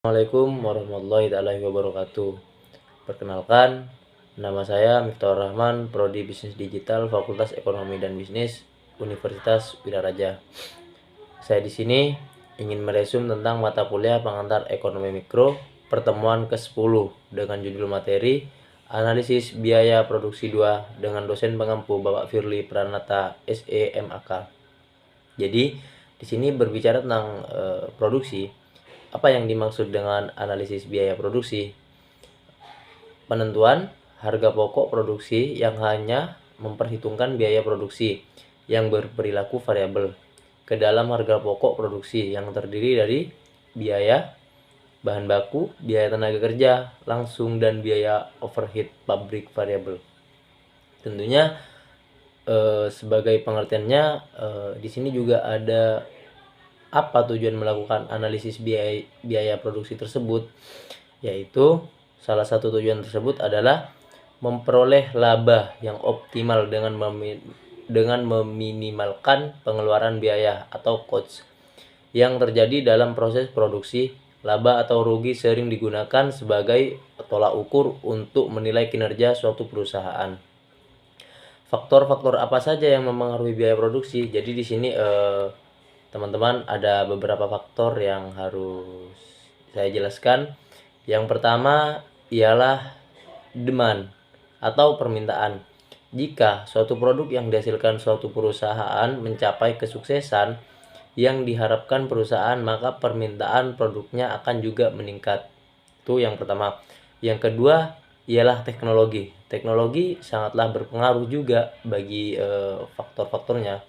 Assalamualaikum warahmatullahi wabarakatuh. Perkenalkan, nama saya Miftahur Rahman, Prodi Bisnis Digital, Fakultas Ekonomi dan Bisnis, Universitas Wiraraja. Saya di sini ingin meresum tentang mata kuliah pengantar ekonomi mikro, pertemuan ke-10 dengan judul materi Analisis Biaya Produksi 2 dengan dosen pengampu Bapak Firly Pranata SEMAK. Jadi, di sini berbicara tentang produksi. Apa yang dimaksud dengan analisis biaya produksi? Penentuan harga pokok produksi yang hanya memperhitungkan biaya produksi yang berperilaku variabel ke dalam harga pokok produksi yang terdiri dari biaya bahan baku, biaya tenaga kerja langsung, dan biaya overhead pabrik variabel. Tentunya sebagai pengertiannya, di sini juga ada apa tujuan melakukan analisis biaya produksi tersebut, yaitu salah satu tujuan tersebut adalah memperoleh laba yang optimal dengan meminimalkan pengeluaran biaya atau cost yang terjadi dalam proses produksi. Laba atau rugi sering digunakan sebagai tolak ukur untuk menilai kinerja suatu perusahaan. Faktor-faktor apa saja yang mempengaruhi biaya produksi? Jadi di sini teman-teman, ada beberapa faktor yang harus saya jelaskan. Yang pertama ialah demand atau permintaan. Jika suatu produk yang dihasilkan suatu perusahaan mencapai kesuksesan yang diharapkan perusahaan, maka permintaan produknya akan juga meningkat. Itu yang pertama. Yang kedua ialah teknologi. Teknologi sangatlah berpengaruh juga bagi faktor-faktornya.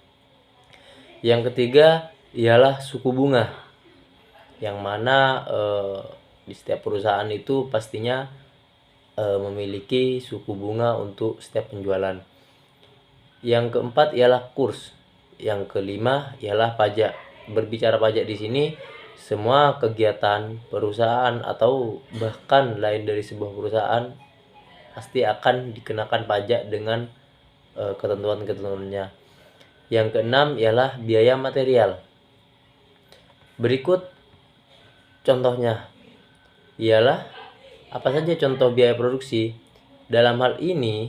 Yang ketiga ialah suku bunga, yang mana di setiap perusahaan itu pastinya memiliki suku bunga untuk setiap penjualan. Yang keempat ialah kurs. Yang kelima ialah pajak. Berbicara pajak di sini, semua kegiatan perusahaan atau bahkan lain dari sebuah perusahaan pasti akan dikenakan pajak dengan ketentuan-ketentuannya. Yang keenam ialah biaya material. Berikut contohnya ialah apa saja contoh biaya produksi. Dalam hal ini,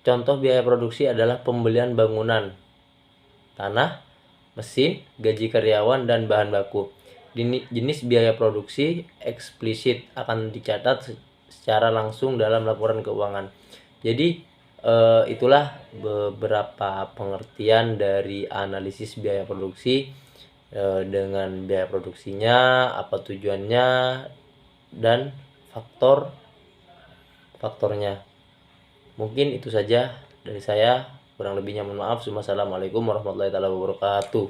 contoh biaya produksi adalah pembelian bangunan, tanah, mesin, gaji karyawan, dan bahan baku. Jenis biaya produksi eksplisit akan dicatat secara langsung dalam laporan keuangan. Jadi itulah beberapa pengertian dari analisis biaya produksi, dengan biaya produksinya, apa tujuannya, dan faktornya. Mungkin itu saja dari saya, kurang lebihnya mohon maaf. Wassalamualaikum warahmatullahi wabarakatuh.